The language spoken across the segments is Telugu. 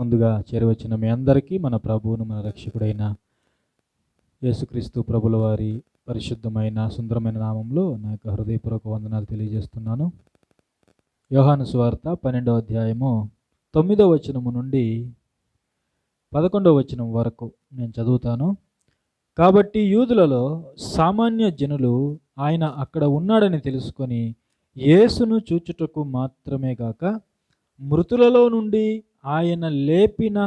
ముందుగా చేరవచ్చిన మీ అందరికీ మన ప్రభువును మన రక్షకుడైన యేసుక్రీస్తు ప్రభుల వారి పరిశుద్ధమైన సుందరమైన నామంలో నా యొక్క హృదయపూర్వక వందనాలు తెలియజేస్తున్నాను. యోహాను సువార్త 12వ అధ్యాయము 9వ వచనము నుండి 11వ వచనం వరకు నేను చదువుతాను. కాబట్టి యూదులలో సామాన్య జనులు ఆయన అక్కడ ఉన్నాడని తెలుసుకొని యేసును చూచుటకు మాత్రమే కాక మృతులలో నుండి ఆయన లేపిన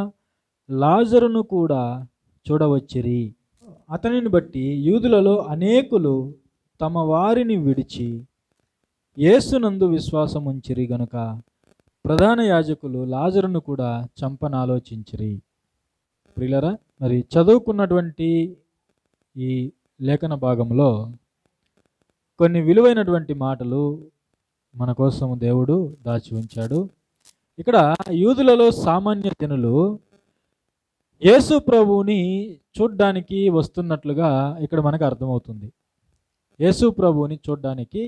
లాజరును కూడా చూడవచ్చిరి. అతనిని బట్టి యూదులలో అనేకులు తమ వారిని విడిచి యేసునందు విశ్వాసం ఉంచిరి గనుక ప్రధాన యాజకులు లాజరును కూడా చంపనాలోచించిరి. ప్రియులరా, మరి చదువుకున్నటువంటి ఈ లేఖన భాగంలో కొన్ని విలువైనటువంటి మాటలు మన కోసం దేవుడు దాచి ఉంచాడు. ఇక్కడ యూదులలో సామాన్య జనులు యేసు ప్రభువుని చూడ్డానికి వస్తున్నట్లుగా ఇక్కడ మనకు అర్థమవుతుంది. యేసు ప్రభువుని చూడ్డానికి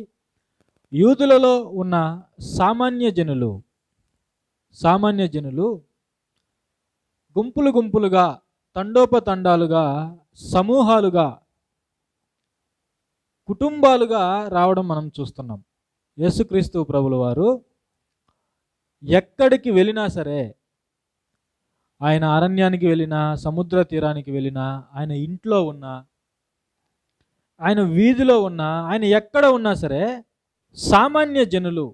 యూదులలో ఉన్న సామాన్య జనులు గుంపులు గుంపులుగా, తండోపతండాలుగా, సమూహాలుగా, కుటుంబాలుగా రావడం మనం చూస్తున్నాం. యేసుక్రీస్తు ప్రభుల వారు ఎక్కడికి వెళ్ళినా సరే, ఆయన అరణ్యానికి వెళ్ళినా, సముద్ర తీరానికి వెళ్ళినా, ఆయన ఇంట్లో ఉన్నా, ఆయన వీధిలో ఉన్నా, ఆయన ఎక్కడ ఉన్నా సరే సామాన్య జనులు,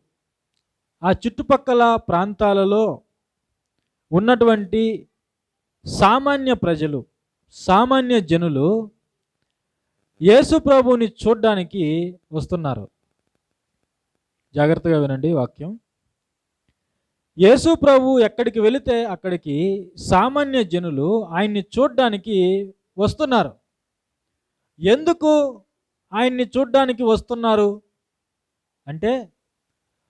ఆ చుట్టుపక్కల ప్రాంతాలలో ఉన్నటువంటి సామాన్య ప్రజలు, సామాన్య జనులు యేసు ప్రభువుని చూడ్డానికి వస్తున్నారు. జాగ్రత్తగా వినండి వాక్యం. యేసు ప్రభు ఎక్కడికి వెళితే అక్కడికి సామాన్య జనులు ఆయన్ని చూడ్డానికి వస్తున్నారు. ఎందుకు ఆయన్ని చూడ్డానికి వస్తున్నారు అంటే,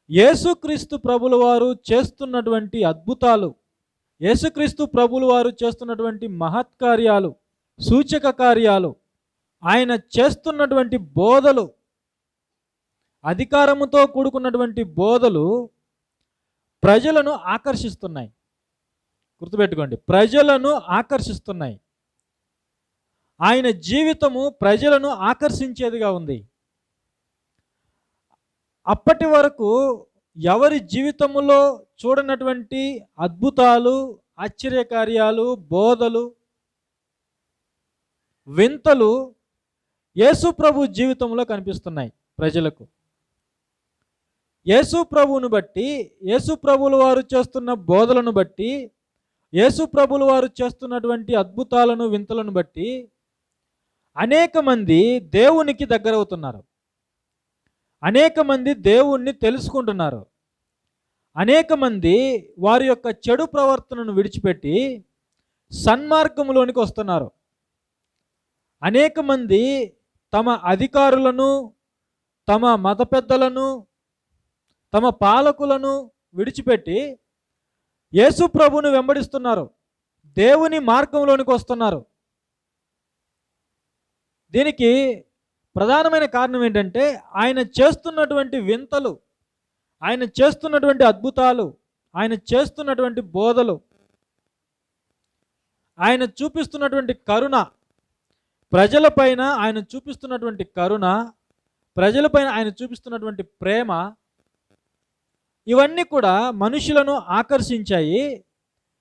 యేసుక్రీస్తు ప్రభుల వారు చేస్తున్నటువంటి అద్భుతాలు, యేసుక్రీస్తు ప్రభుల వారు చేస్తున్నటువంటి మహత్కార్యాలు, సూచక కార్యాలు, ఆయన చేస్తున్నటువంటి బోధలు, అధికారముతో కూడుకున్నటువంటి బోధలు ప్రజలను ఆకర్షిస్తున్నాయి. గుర్తుపెట్టుకోండి, ప్రజలను ఆకర్షిస్తున్నాయి. ఆయన జీవితము ప్రజలను ఆకర్షించేదిగా ఉంది. అప్పటి వరకు ఎవరి జీవితములో చూడనటువంటి అద్భుతాలు, ఆశ్చర్యకార్యాలు, బోధలు, వింతలు యేసు ప్రభు జీవితంలో కనిపిస్తున్నాయి ప్రజలకు. యేసు ప్రభువును బట్టి, యేసు ప్రభువుల వారు చేస్తున్న బోధలను బట్టి, యేసు ప్రభువుల వారు చేస్తున్నటువంటి అద్భుతాలను, వింతలను బట్టి అనేక మంది దేవునికి దగ్గరవుతున్నారు. అనేక మంది దేవుణ్ణి తెలుసుకుంటున్నారు. అనేక మంది వారి యొక్క చెడు ప్రవర్తనను విడిచిపెట్టి సన్మార్గంలోనికి వస్తున్నారు. అనేక మంది తమ అధికారులను, తమ మత పెద్దలను, తమ పాలకులను విడిచిపెట్టి యేసు ప్రభువును వెంబడిస్తున్నారు. దేవుని మార్గంలోనికి వస్తున్నారు. దీనికి ప్రధానమైన కారణం ఏంటంటే, ఆయన చేస్తున్నటువంటి వింతలు, ఆయన చేస్తున్నటువంటి అద్భుతాలు, ఆయన చేస్తున్నటువంటి బోధలు, ఆయన చూపిస్తున్నటువంటి కరుణ, ప్రజలపైన ఆయన చూపిస్తున్నటువంటి కరుణ, ప్రజలపైన ఆయన చూపిస్తున్నటువంటి ప్రేమ, ఇవన్నీ కూడా మనుషులను ఆకర్షించాయి.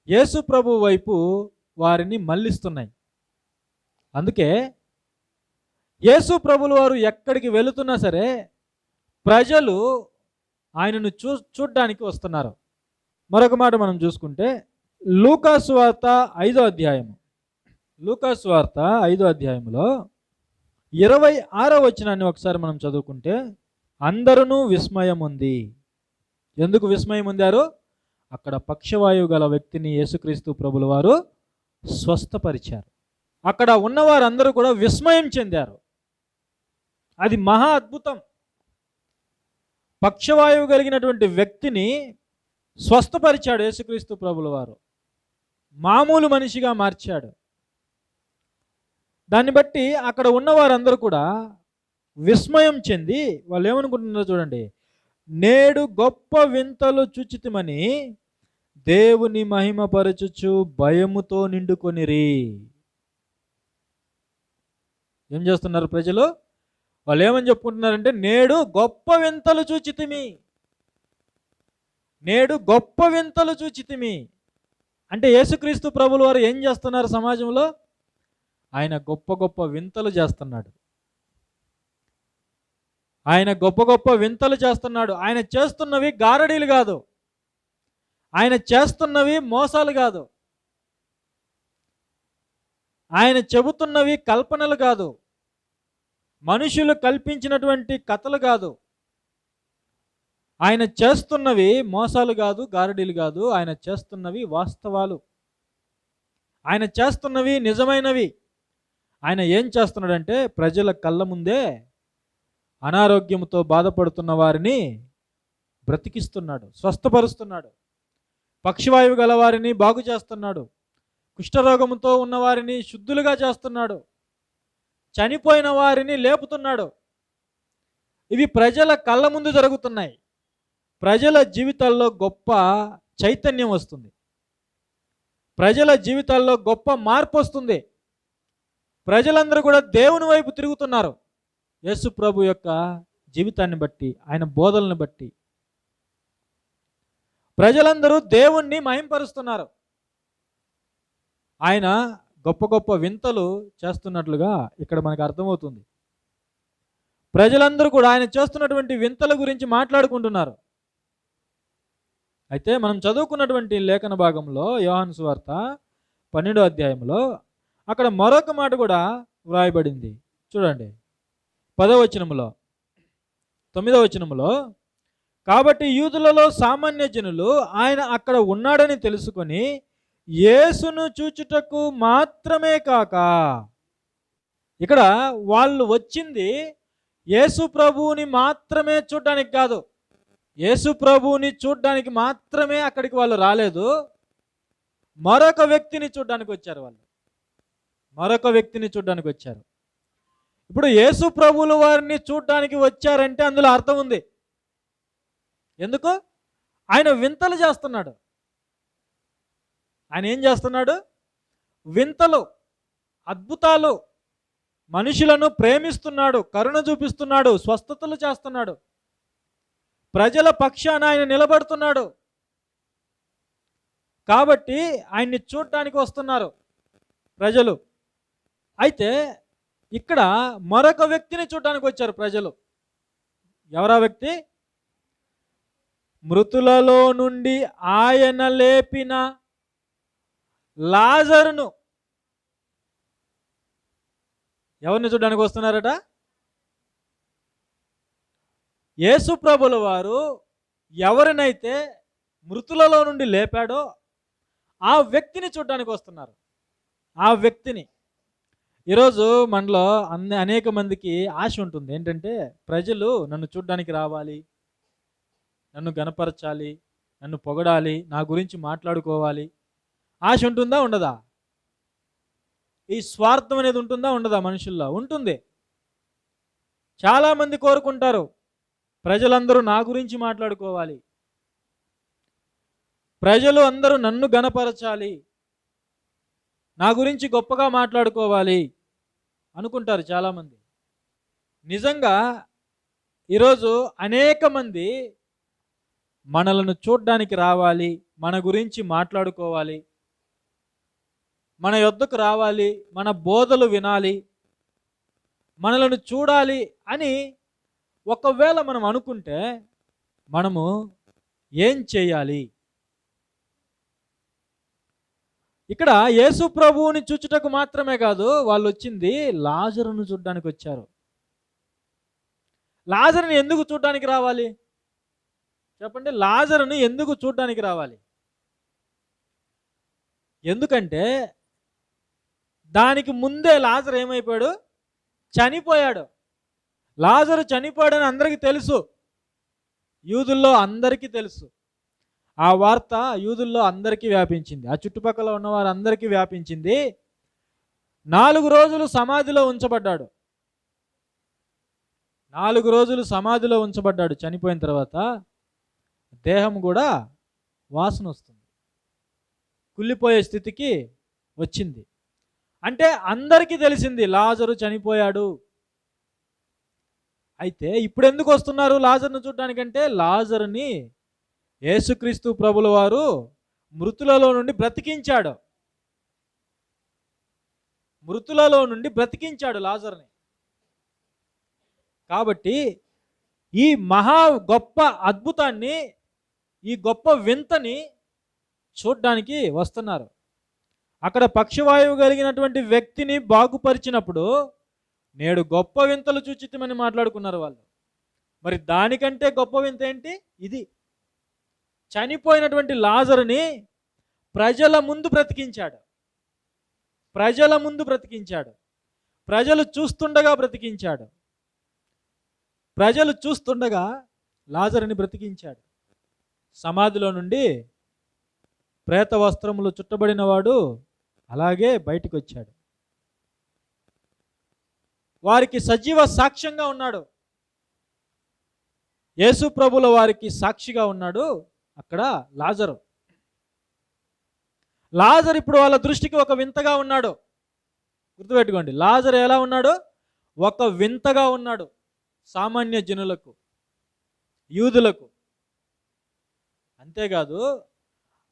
యేసు ప్రభు వైపు వారిని మళ్ళిస్తున్నాయి. అందుకే యేసు ప్రభుల వారు ఎక్కడికి వెళుతున్నా సరే ప్రజలు ఆయనను చూడ్డానికి వస్తున్నారు. మరొక మాట మనం చూసుకుంటే, లూకా సువార్త 5వ అధ్యాయము, లూకా సువార్త 5వ అధ్యాయంలో 26వ వచనాన్ని ఒకసారి మనం చదువుకుంటే, అందరూ విస్మయం ఉంది. ఎందుకు విస్మయం ఉందారు? అక్కడ పక్షవాయువు గల వ్యక్తిని యేసుక్రీస్తు ప్రభుల వారు స్వస్థపరిచారు. అక్కడ ఉన్నవారందరూ కూడా విస్మయం చెందారు. అది మహా అద్భుతం. పక్షవాయువు కలిగినటువంటి వ్యక్తిని స్వస్థపరిచాడు యేసుక్రీస్తు ప్రభుల వారు. మామూలు మనిషిగా మార్చాడు. దాన్ని బట్టి అక్కడ ఉన్నవారందరూ కూడా విస్మయం చెంది వాళ్ళు ఏమనుకుంటున్నారో చూడండి. నేడు గొప్ప వింతలు చూచితిమని దేవుని మహిమపరచుచు భయముతో నిండుకొనిరి. ఏం చేస్తున్నారు ప్రజలు? వాళ్ళు ఏమని చెప్పుకుంటున్నారంటే, నేడు గొప్ప వింతలు చూచితిమి, నేడు గొప్ప వింతలు చూచితిమి. అంటే యేసుక్రీస్తు ప్రభులు వారు ఏం చేస్తున్నారు సమాజంలో? ఆయన గొప్ప గొప్ప వింతలు చేస్తున్నాడు. ఆయన గొప్ప గొప్ప వింతలు చేస్తున్నాడు. ఆయన చేస్తున్నవి గారడీలు కాదు, ఆయన చేస్తున్నవి మోసాలు కాదు, ఆయన చెబుతున్నవి కల్పనలు కాదు, మనుషులు కల్పించినటువంటి కథలు కాదు. ఆయన చేస్తున్నవి మోసాలు కాదు, గారడీలు కాదు. ఆయన చేస్తున్నవి వాస్తవాలు, ఆయన చేస్తున్నవి నిజమైనవి. ఆయన ఏం చేస్తున్నాడంటే, ప్రజల కళ్ళ ముందే అనారోగ్యంతో బాధపడుతున్న వారిని బ్రతికిస్తున్నాడు, స్వస్థపరుస్తున్నాడు. పక్షవాయువు గల వారిని బాగు చేస్తున్నాడు. కుష్ఠరోగంతో ఉన్నవారిని శుద్ధులుగా చేస్తున్నాడు. చనిపోయిన వారిని లేపుతున్నాడు. ఇవి ప్రజల కళ్ళ ముందు జరుగుతున్నాయి. ప్రజల జీవితాల్లో గొప్ప చైతన్యం వస్తుంది. ప్రజల జీవితాల్లో గొప్ప మార్పు వస్తుంది. ప్రజలందరూ కూడా దేవుని వైపు తిరుగుతున్నారు. యేసు ప్రభు యొక్క జీవితాన్ని బట్టి, ఆయన బోధనలను బట్టి ప్రజలందరూ దేవుణ్ణి మహింపరుస్తున్నారు. ఆయన గొప్ప గొప్ప వింతలు చేస్తున్నట్లుగా ఇక్కడ మనకు అర్థమవుతుంది. ప్రజలందరూ కూడా ఆయన చేస్తున్నటువంటి వింతల గురించి మాట్లాడుకుంటున్నారు. అయితే మనం చదువుకున్నటువంటి లేఖన భాగంలో యోహాను సువార్త 12వ అధ్యాయంలో అక్కడ మరొక మాట కూడా వ్రాయబడింది. చూడండి, 10వ వచనములో, 9వ వచనములో, కాబట్టి యూదులలో సామాన్య జనులు ఆయన అక్కడ ఉన్నాడని తెలుసుకొని యేసును చూచుటకు మాత్రమే కాక, ఇక్కడ వాళ్ళు వచ్చింది యేసు ప్రభువుని మాత్రమే చూడడానికి కాదు, యేసు ప్రభువుని చూడడానికి మాత్రమే అక్కడికి వాళ్ళు రాలేదు. మరొక వ్యక్తిని చూడడానికి వచ్చారు. వాళ్ళు మరొక వ్యక్తిని చూడడానికి వచ్చారు. ఇప్పుడు యేసు ప్రభువుల వారిని చూడడానికి వచ్చారంటే అందులో అర్థం ఉంది. ఎందుకు? ఆయన వింతలు చేస్తున్నాడు. ఆయన ఏం చేస్తున్నాడు? వింతలు, అద్భుతాలు. మనుషులను ప్రేమిస్తున్నాడు, కరుణ చూపిస్తున్నాడు, స్వస్థతలు చేస్తున్నాడు, ప్రజల పక్షాన ఆయన నిలబడుతున్నాడు. కాబట్టి ఆయన్ని చూడటానికి వస్తున్నారు ప్రజలు. అయితే ఇక్కడ మరొక వ్యక్తిని చూడడానికి వచ్చారు ప్రజలు. ఎవరా వ్యక్తి? మృతులలో నుండి ఆయన లేపిన లాజరును. ఎవరిని చూడడానికి వస్తున్నారట? యేసు ప్రభుల వారు ఎవరినైతే మృతులలో నుండి లేపాడో ఆ వ్యక్తిని చూడడానికి వస్తున్నారు. ఆ వ్యక్తిని. ఈరోజు మనలో అనేక మందికి ఆశ ఉంటుంది. ఏంటంటే, ప్రజలు నన్ను చూడడానికి రావాలి, నన్ను గనపరచాలి, నన్ను పొగడాలి, నా గురించి మాట్లాడుకోవాలి. ఆశ ఉంటుందా? ఉండదా? ఈ స్వార్థం అనేది ఉంటుందా? ఉండదా? మనుషుల్లో ఉంటుంది. చాలామంది కోరుకుంటారు, ప్రజలందరూ నా గురించి మాట్లాడుకోవాలి, ప్రజలు అందరూ నన్ను గనపరచాలి, నా గురించి గొప్పగా మాట్లాడుకోవాలి అనుకుంటారు చాలామంది. నిజంగా ఈరోజు అనేక మంది మనలను చూడడానికి రావాలి, మన గురించి మాట్లాడుకోవాలి, మన యొద్దకు రావాలి, మన బోధలు వినాలి, మనలను చూడాలి అని ఒకవేళ మనం అనుకుంటే మనము ఏం చేయాలి? ఇక్కడ యేసు ప్రభువుని చూచుటకు మాత్రమే కాదు వాళ్ళు వచ్చింది, లాజరును చూడడానికి వచ్చారు. లాజరుని ఎందుకు చూడడానికి రావాలి చెప్పండి? లాజరుని ఎందుకు చూడడానికి రావాలి? ఎందుకంటే దానికి ముందే లాజరు ఏమైపోయాడు? చనిపోయాడు. లాజరు చనిపోయాడని అందరికీ తెలుసు, యూదుల్లో అందరికీ తెలుసు. ఆ వార్త యూదుల్లో అందరికీ వ్యాపించింది, ఆ చుట్టుపక్కల ఉన్న వారందరికీ వ్యాపించింది. 4 రోజులు సమాధిలో ఉంచబడ్డాడు. 4 రోజులు సమాధిలో ఉంచబడ్డాడు. చనిపోయిన తర్వాత దేహం కూడా వాసన వస్తుంది. కుళ్ళిపోయే స్థితికి వచ్చింది. అంటే అందరికీ తెలిసింది లాజరు చనిపోయాడు. అయితే ఇప్పుడు ఎందుకు వస్తున్నారు లాజర్ను చూడడానికంటే, లాజరుని యేసుక్రీస్తు ప్రభుల వారు మృతులలో నుండి బ్రతికించాడు. మృతులలో నుండి బ్రతికించాడు లాజర్ని. కాబట్టి ఈ మహా గొప్ప అద్భుతాన్ని, ఈ గొప్ప వింతని చూడ్డానికి వస్తున్నారు. అక్కడ పక్షవాయువు కలిగినటువంటి వ్యక్తిని బాగుపరిచినప్పుడు నేడు గొప్ప వింతలు చూచితమని మాట్లాడుకున్నారు వాళ్ళు. మరి దానికంటే గొప్ప వింత ఏంటి? ఇది. చనిపోయినటువంటి లాజరుని ప్రజల ముందు బ్రతికించాడు. ప్రజల ముందు బ్రతికించాడు. ప్రజలు చూస్తుండగా బ్రతికించాడు. ప్రజలు చూస్తుండగా లాజరుని బ్రతికించాడు. సమాధిలో నుండి ప్రేత వస్త్రములు చుట్టబడిన వాడు అలాగే బయటికి వచ్చాడు. వారికి సజీవ సాక్ష్యంగా ఉన్నాడు. యేసు ప్రభుల వారికి సాక్షిగా ఉన్నాడు అక్కడ లాజరు. లాజరు ఇప్పుడు వాళ్ళ దృష్టికి ఒక వింతగా ఉన్నాడు. గుర్తుపెట్టుకోండి, లాజరు ఎలా ఉన్నాడు? ఒక వింతగా ఉన్నాడు సామాన్య జనులకు, యూదులకు. అంతేకాదు,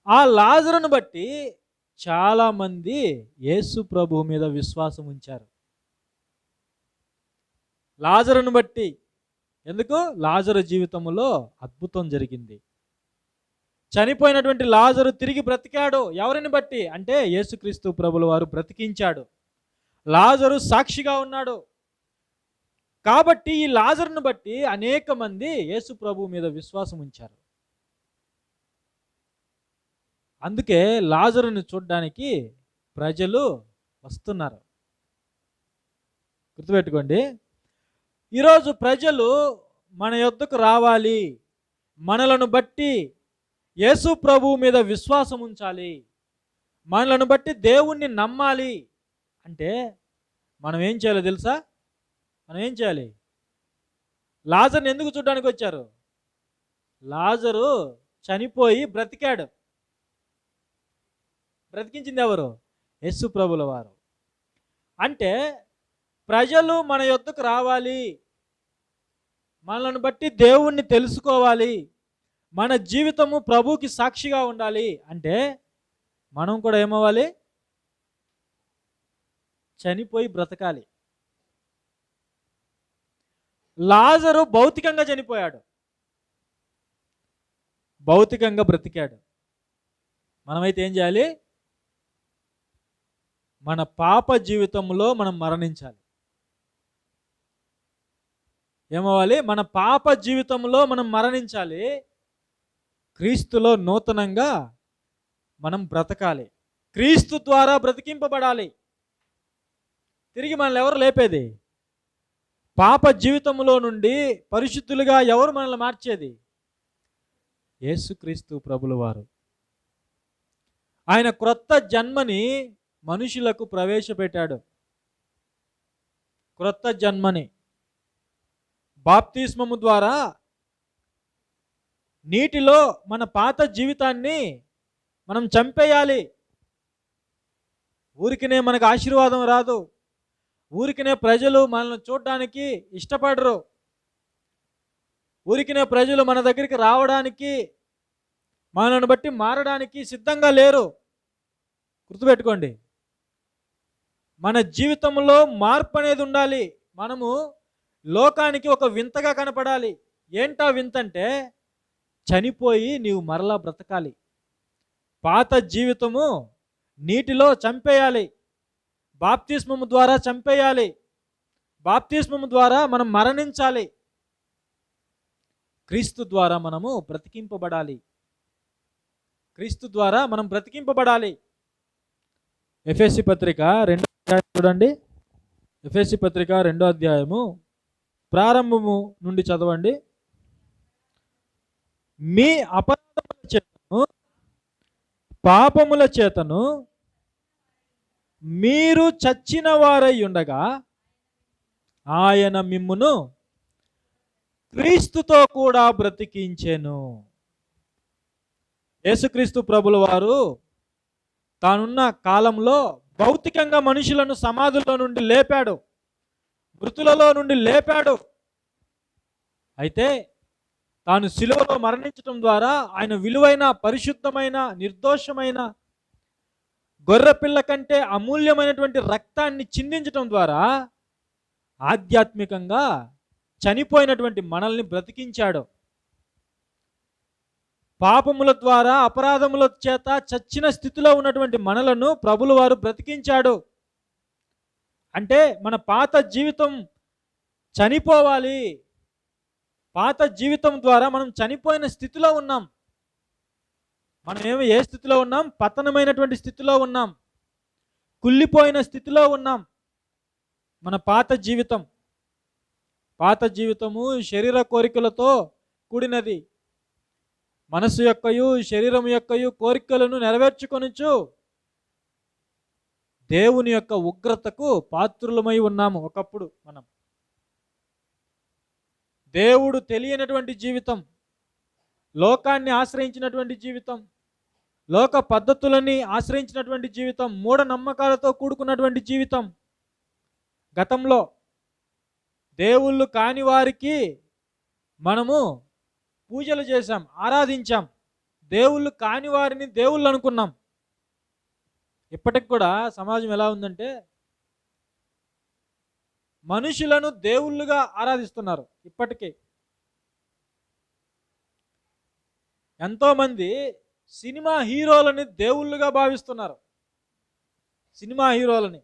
ఆ లాజరును బట్టి చాలామంది యేసు ప్రభు మీద విశ్వాసం ఉంచారు. లాజరును బట్టి. ఎందుకు? లాజరు జీవితంలో అద్భుతం జరిగింది. చనిపోయినటువంటి లాజరు తిరిగి బ్రతికాడు. ఎవరిని బట్టి అంటే యేసుక్రీస్తు ప్రభుల వారు బ్రతికించాడు. లాజరు సాక్షిగా ఉన్నాడు. కాబట్టి ఈ లాజరును బట్టి అనేక మంది యేసు ప్రభు మీద విశ్వాసం ఉంచారు. అందుకే లాజరుని చూడడానికి ప్రజలు వస్తున్నారు. గుర్తుపెట్టుకోండి, ఈరోజు ప్రజలు మన యొద్దకు రావాలి, మనలను బట్టి యేసు ప్రభువు మీద విశ్వాసం ఉంచాలి, మనలను బట్టి దేవుణ్ణి నమ్మాలి అంటే మనం ఏం చేయాలో తెలుసా? మనం ఏం చేయాలి? లాజరుని ఎందుకు చూడడానికి వచ్చారు? లాజరు చనిపోయి బ్రతికాడు. బ్రతికించింది ఎవరు? యేసు ప్రభుల వారు. అంటే ప్రజలు మన యొద్దకు రావాలి, మనల్ని బట్టి దేవుణ్ణి తెలుసుకోవాలి, మన జీవితము ప్రభువుకి సాక్షిగా ఉండాలి అంటే మనం కూడా ఏమవ్వాలి? చనిపోయి బ్రతకాలి. లాజరు భౌతికంగా చనిపోయాడు, భౌతికంగా బ్రతికాడు. మనమైతే ఏం చేయాలి? మన పాప జీవితంలో మనం మరణించాలి. ఏమవ్వాలి? మన పాప జీవితంలో మనం మరణించాలి. క్రీస్తులో నూతనంగా మనం బ్రతకాలి. క్రీస్తు ద్వారా బ్రతికింపబడాలి. తిరిగి మనల్ని ఎవరు లేపేది? పాప జీవితంలో నుండి పరిశుద్ధులుగా ఎవరు మనల్ని మార్చేది? యేసుక్రీస్తు ప్రభుల వారు. ఆయన క్రొత్త జన్మని మనుషులకు ప్రవేశపెట్టాడు. క్రొత్త జన్మని బాప్తిస్మము ద్వారా నీటిలో మన పాత జీవితాన్ని మనం చంపేయాలి. ఊరికినే మనకు ఆశీర్వాదం రాదు. ఊరికినే ప్రజలు మనల్ని చూడడానికి ఇష్టపడరు. ఊరికినే ప్రజలు మన దగ్గరికి రావడానికి, మనల్ని బట్టి మారడానికి సిద్ధంగా లేరు. గుర్తుపెట్టుకోండి, మన జీవితంలో మార్పు అనేది ఉండాలి. మనము లోకానికి ఒక వింతగా కనపడాలి. ఏంటా వింతంటే, చనిపోయి నీవు మరలా బ్రతకాలి. పాత జీవితము నీటిలో చంపేయాలి. బాప్తిస్మము ద్వారా చంపేయాలి. బాప్తిస్మము ద్వారా మనం మరణించాలి. క్రీస్తు ద్వారా మనము బ్రతికింపబడాలి. క్రీస్తు ద్వారా మనం బ్రతికింపబడాలి. ఎఫెసీ పత్రిక 2వ అధ్యాయం చూడండి. ఎఫెసీ పత్రిక 2వ అధ్యాయము ప్రారంభము నుండి చదవండి. మీ అపరాధముల చేతను పాపముల చేతను మీరు చచ్చిన వారై ఉండగా ఆయన మిమ్మును క్రీస్తుతో కూడా బ్రతికించెను. యేసుక్రీస్తు ప్రభుల వారు తానున్న కాలంలో భౌతికంగా మనుషులను సమాధుల్లో నుండి లేపాడు, మృతులలో నుండి లేపాడు. అయితే తాను శిలువలో మరణించడం ద్వారా ఆయన విలువైన, పరిశుద్ధమైన, నిర్దోషమైన గొర్రెపిల్ల కంటే అమూల్యమైనటువంటి రక్తాన్ని చిందించడం ద్వారా ఆధ్యాత్మికంగా చనిపోయినటువంటి మనల్ని బ్రతికించాడు. పాపముల ద్వారా, అపరాధముల చేత చచ్చిన స్థితిలో ఉన్నటువంటి మనలను ప్రభుల వారు బ్రతికించాడు. అంటే మన పాత జీవితం చనిపోవాలి. పాత జీవితం ద్వారా మనం చనిపోయిన స్థితిలో ఉన్నాం. మనం ఏ స్థితిలో ఉన్నాం? పతనమైనటువంటి స్థితిలో ఉన్నాం, కుళ్ళిపోయిన స్థితిలో ఉన్నాం. మన పాత జీవితము శరీర కోరికలతో కూడినది. మనసు యొక్కయు శరీరం యొక్కయు కోరికలను నెరవేర్చుకొనుచు దేవుని యొక్క ఉగ్రతకు పాత్రులమై ఉన్నాము. ఒకప్పుడు మనం దేవుడు తెలియనటువంటి జీవితం, లోకాన్ని ఆశ్రయించినటువంటి జీవితం, లోక పద్ధతులని ఆశ్రయించినటువంటి జీవితం, మూఢనమ్మకాలతో కూడుకున్నటువంటి జీవితం. గతంలో దేవుళ్ళు కాని వారికి మనము పూజలు చేశాం, ఆరాధించాం. దేవుళ్ళు కాని వారిని దేవుళ్ళు అనుకున్నాం. ఇప్పటికి కూడా సమాజం ఎలా ఉందంటే మనుషులను దేవుళ్ళుగా ఆరాధిస్తున్నారు. ఇప్పటికీ ఎంతోమంది సినిమా హీరోలని దేవుళ్ళుగా భావిస్తున్నారు. సినిమా హీరోలని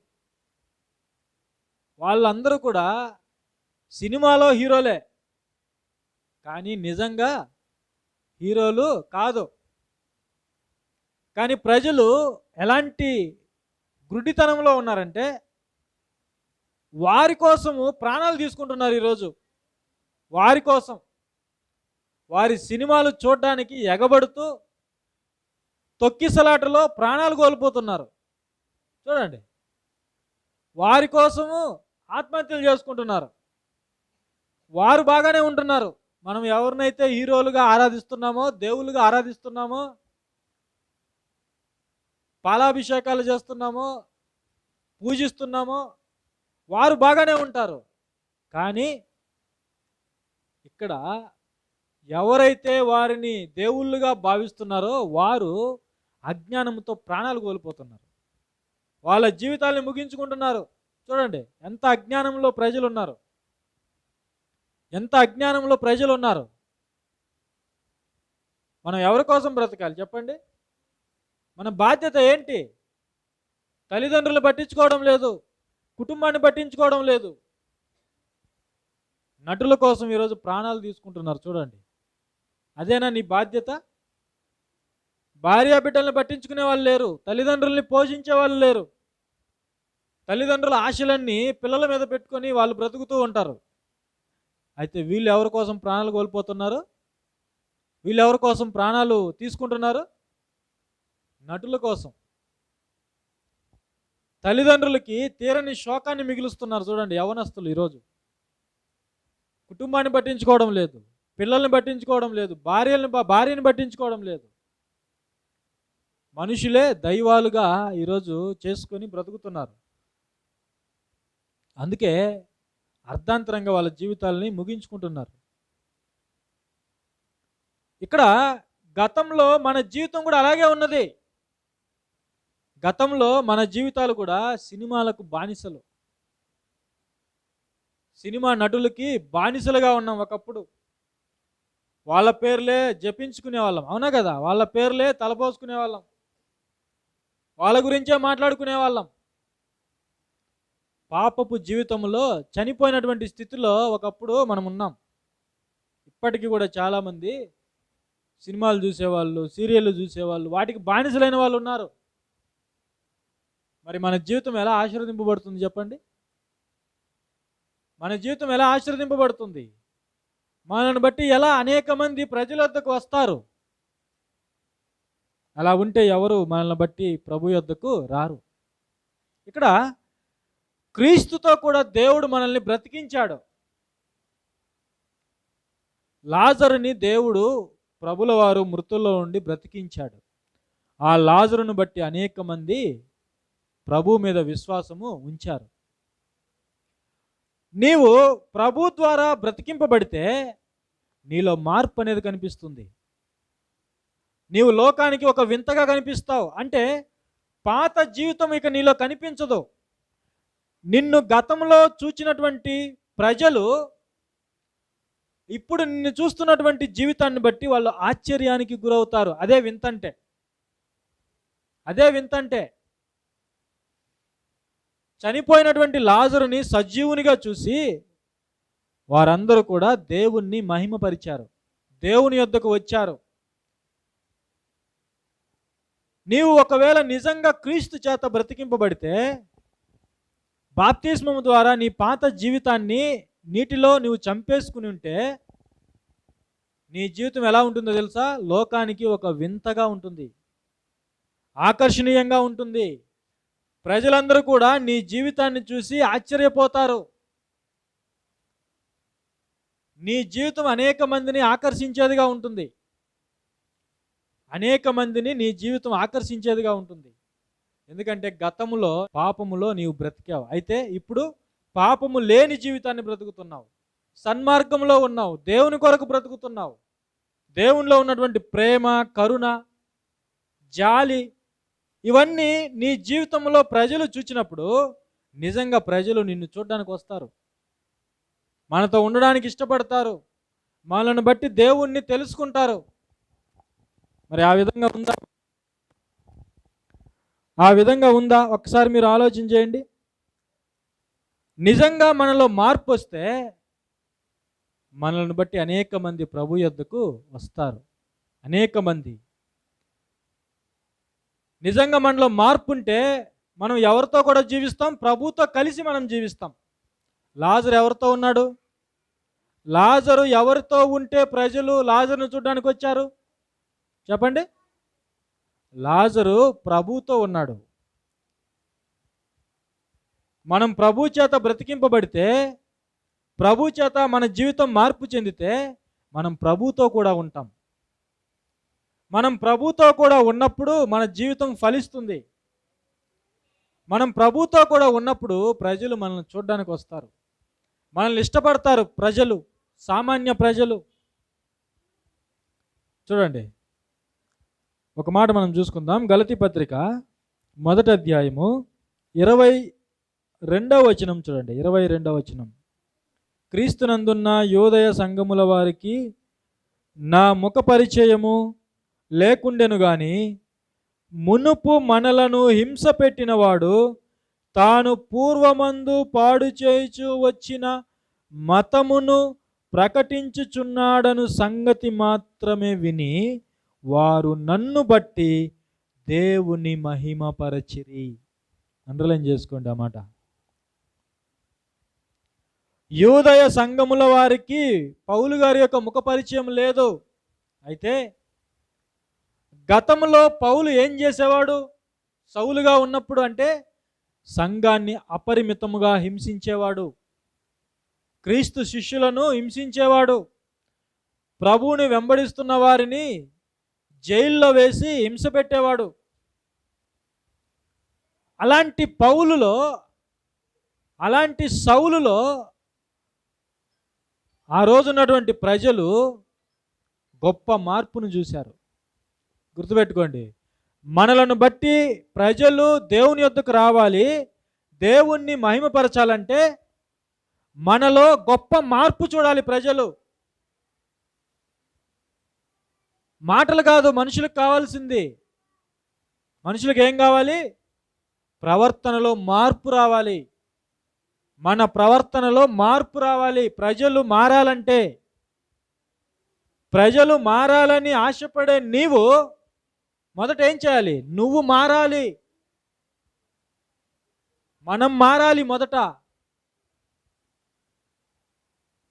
వాళ్ళందరూ కూడా సినిమాలో హీరోలే, కానీ నిజంగా హీరోలు కాదు. కానీ ప్రజలు ఎలాంటి గుడ్డితనంలో ఉన్నారంటే వారి కోసము ప్రాణాలు తీసుకుంటున్నారు. ఈరోజు వారి కోసం, వారి సినిమాలు చూడడానికి ఎగబడుతూ తొక్కిసలాటలో ప్రాణాలు కోల్పోతున్నారు. చూడండి, వారి కోసము ఆత్మహత్యలు చేసుకుంటున్నారు. వారు బాగానే ఉంటున్నారు. మనం ఎవరినైతే హీరోలుగా ఆరాధిస్తున్నామో, దేవుళ్ళుగా ఆరాధిస్తున్నామో, పాలాభిషేకాలు చేస్తున్నామో, పూజిస్తున్నామో వారు బాగానే ఉంటారు. కానీ ఇక్కడ ఎవరైతే వారిని దేవుళ్ళుగా భావిస్తున్నారో వారు అజ్ఞానంతో ప్రాణాలు కోల్పోతున్నారు. వాళ్ళ జీవితాన్ని ముగించుకుంటున్నారు. చూడండి ఎంత అజ్ఞానంలో ప్రజలు ఉన్నారు, ఎంత అజ్ఞానంలో ప్రజలు ఉన్నారు. మనం ఎవరి కోసం బ్రతకాలి చెప్పండి? మన బాధ్యత ఏంటి? తల్లిదండ్రులు పట్టించుకోవడం లేదు, కుటుంబాన్ని పట్టించుకోవడం లేదు. నటుల కోసం ఈరోజు ప్రాణాలు తీసుకుంటున్నారు. చూడండి, అదేనా నీ బాధ్యత? భార్య బిడ్డల్ని పట్టించుకునే వాళ్ళు లేరు, తల్లిదండ్రుల్ని పోషించే వాళ్ళు లేరు. తల్లిదండ్రుల ఆశలన్నీ పిల్లల మీద పెట్టుకొని వాళ్ళు బ్రతుకుతూ ఉంటారు. అయితే వీళ్ళు ఎవరి కోసం ప్రాణాలు కోల్పోతున్నారు? వీళ్ళు ఎవరి కోసం ప్రాణాలు తీసుకుంటున్నారు? నటుల కోసం. తల్లిదండ్రులకి తీరని శోకాన్ని మిగులుస్తున్నారు. చూడండి యవనస్తులు ఈరోజు కుటుంబాన్ని పట్టించుకోవడం లేదు, పిల్లల్ని పట్టించుకోవడం లేదు, భార్యని పట్టించుకోవడం లేదు. మనుషులే దైవాలుగా ఈరోజు చేసుకొని బ్రతుకుతున్నారు. అందుకే అర్ధాంతరంగా వాళ్ళ జీవితాలని ముగించుకుంటున్నారు. ఇక్కడ గతంలో మన జీవితం కూడా అలాగే ఉన్నది. గతంలో మన జీవితాలు కూడా సినిమాలకు బానిసలు, సినిమా నటులకి బానిసలుగా ఉన్నాం. ఒకప్పుడు వాళ్ళ పేర్లే జపించుకునే వాళ్ళం, అవునా కదా? వాళ్ళ పేర్లే తలపోసుకునే వాళ్ళం, వాళ్ళ గురించే మాట్లాడుకునే వాళ్ళం. పాపపు జీవితంలో చనిపోయినటువంటి స్థితిలో ఒకప్పుడు మనం ఉన్నాం. ఇప్పటికీ కూడా చాలామంది సినిమాలు చూసేవాళ్ళు, సీరియళ్ళు చూసేవాళ్ళు, వాటికి బానిసలైన వాళ్ళు ఉన్నారు. మరి మన జీవితం ఎలా ఆశీర్వదింపబడుతుంది చెప్పండి? మన జీవితం ఎలా ఆశీర్వదింపబడుతుంది? మనల్ని బట్టి ఎలా అనేక మంది ప్రజల వద్దకు వస్తారు? అలా ఉంటే ఎవరు మనల్ని బట్టి ప్రభు యొద్దకు రారు. ఇక్కడ క్రీస్తుతో కూడా దేవుడు మనల్ని బ్రతికించాడు. లాజరుని దేవుడు ప్రభుల వారు మృతుల్లో నుండి బ్రతికించాడు. ఆ లాజరును బట్టి అనేక మంది ప్రభు మీద విశ్వాసము ఉంచారు. నీవు ప్రభు ద్వారా బ్రతికింపబడితే నీలో మార్పు అనేది కనిపిస్తుంది. నీవు లోకానికి ఒక వింతగా కనిపిస్తావు. అంటే పాత జీవితం ఇక నీలో కనిపించదు. నిన్ను గతంలో చూచినటువంటి ప్రజలు ఇప్పుడు నిన్ను చూస్తున్నటువంటి జీవితాన్ని బట్టి వాళ్ళు ఆశ్చర్యానికి గురవుతారు. అదే వింతంటే. చనిపోయినటువంటి లాజరుని సజీవునిగా చూసి వారందరూ కూడా దేవుణ్ణి మహిమపరిచారు, దేవుని యొద్దకు వచ్చారు. నీవు ఒకవేళ నిజంగా క్రీస్తు చేత బ్రతికింపబడితే బాప్తిస్మము ద్వారా నీ పాత జీవితాన్ని నీటిలో నువ్వు చంపేసుకుని ఉంటే నీ జీవితం ఎలా ఉంటుందో తెలుసా? లోకానికి ఒక వింతగా ఉంటుంది, ఆకర్షణీయంగా ఉంటుంది. ప్రజలందరూ కూడా నీ జీవితాన్ని చూసి ఆశ్చర్యపోతారు. నీ జీవితం అనేక మందిని ఆకర్షించేదిగా ఉంటుంది. నీ జీవితం ఆకర్షించేదిగా ఉంటుంది. ఎందుకంటే గతములో పాపములో నీవు బ్రతికావు. అయితే ఇప్పుడు పాపము లేని జీవితాన్ని బ్రతుకుతున్నావు, సన్మార్గంలో ఉన్నావు, దేవుని కొరకు బ్రతుకుతున్నావు. దేవునిలో ఉన్నటువంటి ప్రేమ, కరుణ, జాలి ఇవన్నీ నీ జీవితంలో ప్రజలు చూచినప్పుడు నిజంగా ప్రజలు నిన్ను చూడడానికి వస్తారు, మనతో ఉండడానికి ఇష్టపడతారు, మనల్ని బట్టి దేవుణ్ణి తెలుసుకుంటారు. మరి ఆ విధంగా ఉందా ఒకసారి మీరు ఆలోచన చేయండి. నిజంగా మనలో మార్పు వస్తే మనల్ని బట్టి అనేక మంది ప్రభు యొద్దకు వస్తారు. అనేక మంది నిజంగా మనలో మార్పు ఉంటే మనం ఎవరితో కూడా జీవిస్తాం? ప్రభుతో కలిసి మనం జీవిస్తాం. లాజరు ఎవరితో ఉన్నాడు? లాజరు ఎవరితో ఉంటే ప్రజలు లాజరును చూడడానికి వచ్చారు? చెప్పండి. లాజరు ప్రభుతో ఉన్నాడు. మనం ప్రభు చేత బ్రతికింపబడితే, ప్రభు చేత మన జీవితం మార్పు చెందితే మనం ప్రభుతో కూడా ఉంటాం. మనం ప్రభుతో కూడా ఉన్నప్పుడు మన జీవితం ఫలిస్తుంది. మనం ప్రభుతో కూడా ఉన్నప్పుడు ప్రజలు మనల్ని చూడడానికి వస్తారు, మనల్ని ఇష్టపడతారు. ప్రజలు, సామాన్య ప్రజలు. చూడండి, ఒక మాట మనం చూసుకుందాం. గలతీ పత్రిక 1వ అధ్యాయము 22వ వచనం చూడండి. 22వ వచనం. క్రీస్తునందున్న యోదయ సంఘముల వారికి నా ముఖ పరిచయము లేకుండెను గాని మునుపు మనలను హింస పెట్టినవాడు తాను పూర్వమందు పాడు చేయుచు వచ్చిన మతమును ప్రకటించుచున్నాడను సంగతి మాత్రమే విని వారు నన్ను బట్టి దేవుని మహిమపరచిరి. అండర్లైన్ చేసుకోండి ఆ మాట. యూదయ సంఘముల వారికి పౌలు గారి యొక్క ముఖ పరిచయం లేదు. అయితే గతంలో పౌలు ఏం చేసేవాడు? సౌలుగా ఉన్నప్పుడు అంటే సంఘాన్ని అపరిమితముగా హింసించేవాడు, క్రీస్తు శిష్యులను హింసించేవాడు, ప్రభువుని వెంబడిస్తున్న వారిని జైల్లో వేసి హింస పెట్టేవాడు. అలాంటి పౌలులో, అలాంటి సౌలులో ఆ రోజున్నటువంటి ప్రజలు గొప్ప మార్పును చూశారు. గుర్తుపెట్టుకోండి, మనలను బట్టి ప్రజలు దేవుని యొద్దకు రావాలి, దేవుణ్ణి మహిమపరచాలంటే మనలో గొప్ప మార్పు చూడాలి ప్రజలు. మాటలు కాదు మనుషులకు కావాల్సింది. మనుషులకు ఏం కావాలి? ప్రవర్తనలో మార్పు రావాలి. మన ప్రవర్తనలో మార్పు రావాలి. ప్రజలు మారాలంటే, ప్రజలు మారాలని ఆశపడే నీవు మొదట ఏం చేయాలి? నువ్వు మారాలి. మనం మారాలి మొదట.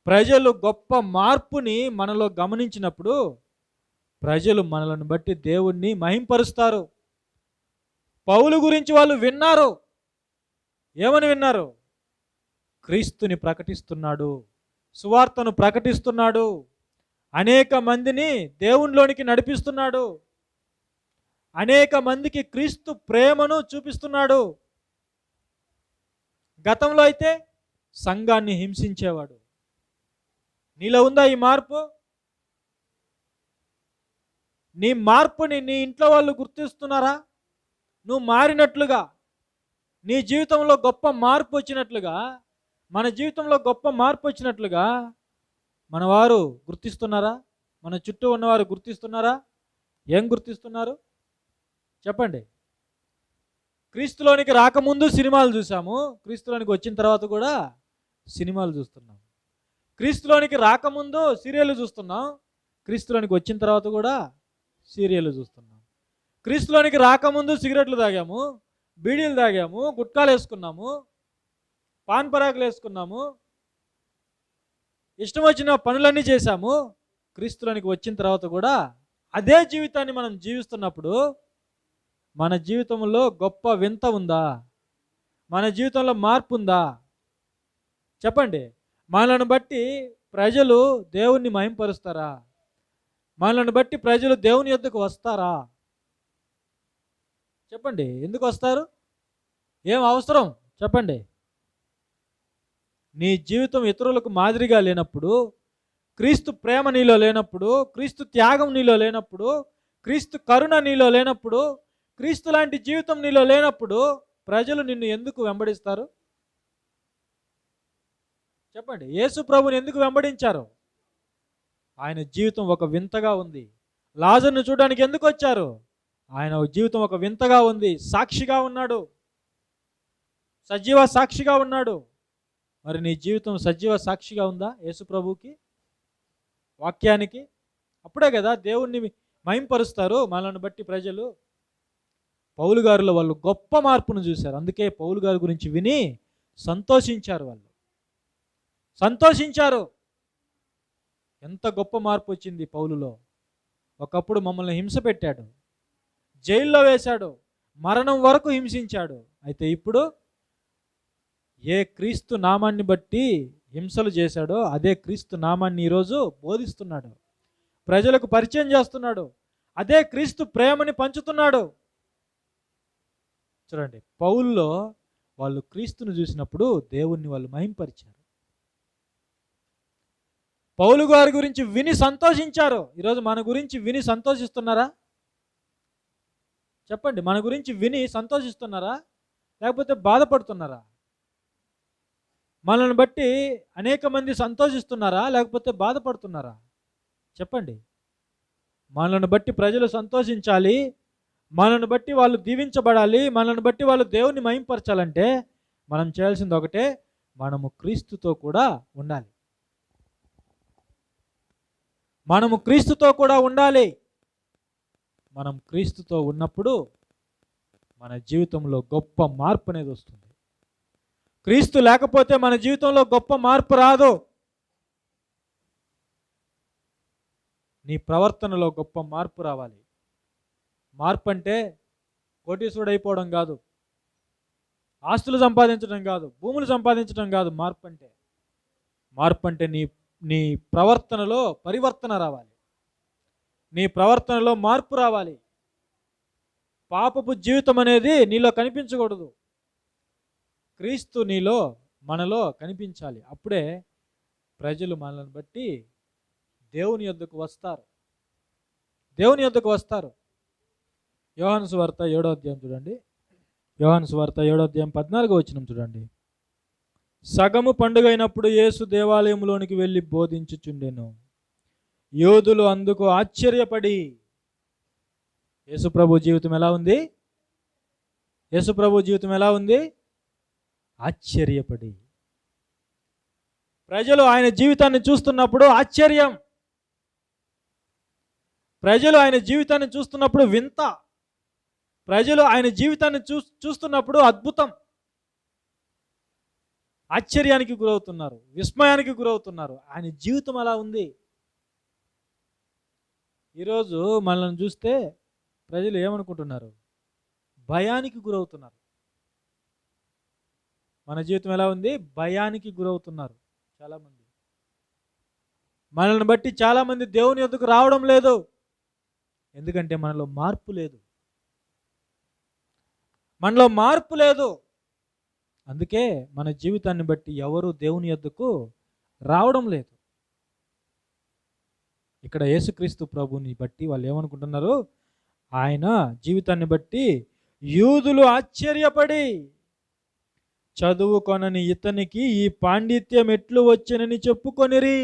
ప్రజలు గొప్ప మార్పుని మనలో గమనించినప్పుడు ప్రజలు మనలను బట్టి దేవుణ్ణి మహింపరుస్తారు. పౌలు గురించి వాళ్ళు విన్నారు. ఏమని విన్నారు? క్రీస్తుని ప్రకటిస్తున్నాడు, సువార్తను ప్రకటిస్తున్నాడు, అనేక మందిని దేవునిలోనికి నడిపిస్తున్నాడు. అనేక మందికి క్రీస్తు ప్రేమను చూపిస్తున్నాడు. గతంలో అయితే సంఘాన్ని హింసించేవాడు. నీలో ఉందా ఈ మార్పు? నీ మార్పుని నీ ఇంట్లో వాళ్ళు గుర్తిస్తున్నారా? నువ్వు మారినట్లుగా, నీ జీవితంలో గొప్ప మార్పు వచ్చినట్లుగా, మన జీవితంలో గొప్ప మార్పు వచ్చినట్లుగా మన వారు గుర్తిస్తున్నారా? మన చుట్టూ ఉన్నవారు గుర్తిస్తున్నారా? ఏం గుర్తిస్తున్నారు చెప్పండి? క్రీస్తులోనికి రాకముందు సినిమాలు చూసాము, క్రీస్తులోనికి వచ్చిన తర్వాత కూడా సినిమాలు చూస్తున్నాం. క్రీస్తులోనికి రాకముందు సీరియల్ చూస్తున్నాం, క్రీస్తులోనికి వచ్చిన తర్వాత కూడా సీరియల్ చూస్తున్నాం. క్రీస్తులోనికి రాకముందు సిగరెట్లు తాగాము, బీడీలు తాగాము, గుట్కాలు వేసుకున్నాము, పాన్ పరాకులు వేసుకున్నాము, ఇష్టం వచ్చిన పనులన్నీ చేశాము. క్రీస్తులోనికి వచ్చిన తర్వాత కూడా అదే జీవితాన్ని మనం జీవిస్తున్నప్పుడు మన జీవితంలో గొప్ప వింత ఉందా? మన జీవితంలో మార్పు ఉందా? చెప్పండి. మనల్ని బట్టి ప్రజలు దేవుణ్ణి మహింపరుస్తారా? మనల్ని బట్టి ప్రజలు దేవుని యొద్దకు వస్తారా? చెప్పండి. ఎందుకు వస్తారు? ఏం అవసరం చెప్పండి? నీ జీవితం ఇతరులకు మాదిరిగా లేనప్పుడు, క్రీస్తు ప్రేమ నీలో లేనప్పుడు, క్రీస్తు త్యాగం నీలో లేనప్పుడు, క్రీస్తు కరుణ నీలో లేనప్పుడు, క్రీస్తు లాంటి జీవితం నీలో లేనప్పుడు ప్రజలు నిన్ను ఎందుకు వెంబడిస్తారు? చెప్పండి. యేసు ప్రభుని ఎందుకు వెంబడించారు? ఆయన జీవితం ఒక వింతగా ఉంది. లాజరును చూడడానికి ఎందుకు వచ్చారు? ఆయన జీవితం ఒక వింతగా ఉంది. సాక్షిగా ఉన్నాడు, సజీవ సాక్షిగా ఉన్నాడు. మరి నీ జీవితం సజీవ సాక్షిగా ఉందా యేసు ప్రభువుకి, వాక్యానికి? అప్పుడే కదా దేవుణ్ణి మహింపరుస్తారు మనల్ని బట్టి ప్రజలు. పౌలు గారిలో వాళ్ళు గొప్ప మార్పును చూశారు. అందుకే పౌలు గారి గురించి విని సంతోషించారు. వాళ్ళు సంతోషించారు. ఎంత గొప్ప మార్పు వచ్చింది పౌలులో. ఒకప్పుడు మమ్మల్ని హింస పెట్టాడు, జైల్లో వేశాడు, మరణం వరకు హింసించాడు. అయితే ఇప్పుడు ఏ క్రీస్తు నామాన్ని బట్టి హింసలు చేశాడో అదే క్రీస్తు నామాన్ని ఈరోజు బోధిస్తున్నాడు, ప్రజలకు పరిచయం చేస్తున్నాడు. అదే క్రీస్తు ప్రేమని పంచుతున్నాడు. చూడండి, పౌల్లో వాళ్ళు క్రీస్తును చూసినప్పుడు దేవుణ్ణి వాళ్ళు మహింపరిచారు. పౌలు గారి గురించి విని సంతోషించారు. ఈరోజు మన గురించి విని సంతోషిస్తున్నారా? చెప్పండి. మన గురించి విని సంతోషిస్తున్నారా లేకపోతే బాధపడుతున్నారా? మనల్ని బట్టి అనేక మంది సంతోషిస్తున్నారా లేకపోతే బాధపడుతున్నారా? చెప్పండి. మనల్ని బట్టి ప్రజలు సంతోషించాలి, మనల్ని బట్టి వాళ్ళు దీవించబడాలి, మనల్ని బట్టి వాళ్ళు దేవుని మహింపరచాలంటే మనం చేయాల్సింది ఒకటే, మనము క్రీస్తుతో కూడా ఉండాలి. మనము క్రీస్తుతో కూడా ఉండాలి. మనం క్రీస్తుతో ఉన్నప్పుడు మన జీవితంలో గొప్ప మార్పు అనేది వస్తుంది. క్రీస్తు లేకపోతే మన జీవితంలో గొప్ప మార్పు రాదు. నీ ప్రవర్తనలో గొప్ప మార్పు రావాలి. మార్పు అంటే కోటీశ్వరుడు అయిపోవడం కాదు, ఆస్తులు సంపాదించడం కాదు, భూములు సంపాదించడం కాదు. మార్పు అంటే నీ ప్రవర్తనలో పరివర్తన రావాలి. నీ ప్రవర్తనలో మార్పు రావాలి. పాపపు జీవితం అనేది నీలో కనిపించకూడదు. క్రీస్తు నీలో మనలో కనిపించాలి. అప్పుడే ప్రజలు మనల్ని బట్టి దేవుని యొద్దకు వస్తారు. దేవుని యొద్దకు వస్తారు. యోహాను సువార్త 7వ అధ్యాయం చూడండి. యోహాను సువార్త 7వ అధ్యాయం 14వ వచనం చూడండి. సగము పండుగైనప్పుడు యేసు దేవాలయంలోనికి వెళ్ళి బోధించుచుండెను. యోధులు అందుకు ఆశ్చర్యపడి, యేసు ప్రభు జీవితం ఎలా ఉంది? యేసు ప్రభు జీవితం ఎలా ఉంది? ఆశ్చర్యపడి. ప్రజలు ఆయన జీవితాన్ని చూస్తున్నప్పుడు ఆశ్చర్యం, ప్రజలు ఆయన జీవితాన్ని చూస్తున్నప్పుడు వింత, ప్రజలు ఆయన జీవితాన్ని చూస్తున్నప్పుడు అద్భుతం. ఆశ్చర్యానికి గురవుతున్నారు, విస్మయానికి గురవుతున్నారు. ఆయన జీవితం అలా ఉంది. ఈరోజు మనల్ని చూస్తే ప్రజలు ఏమనుకుంటున్నారు? భయానికి గురవుతున్నారు. మన జీవితం ఎలా ఉంది? భయానికి గురవుతున్నారు చాలామంది. మనల్ని బట్టి చాలామంది దేవుని యొద్దకు రావడం లేదు. ఎందుకంటే మనలో మార్పు లేదు. మనలో మార్పు లేదు. అందుకే మన జీవితాన్ని బట్టి ఎవరు దేవుని యొద్దకు రావడం లేదు. ఇక్కడ యేసుక్రీస్తు ప్రభుని బట్టి వాళ్ళు ఏమనుకుంటున్నారు? ఆయన జీవితాన్ని బట్టి యూదులు ఆశ్చర్యపడి, చదువుకొనని ఇతనికి ఈ పాండిత్యం ఎట్లు వచ్చెనని చెప్పుకొనిరి.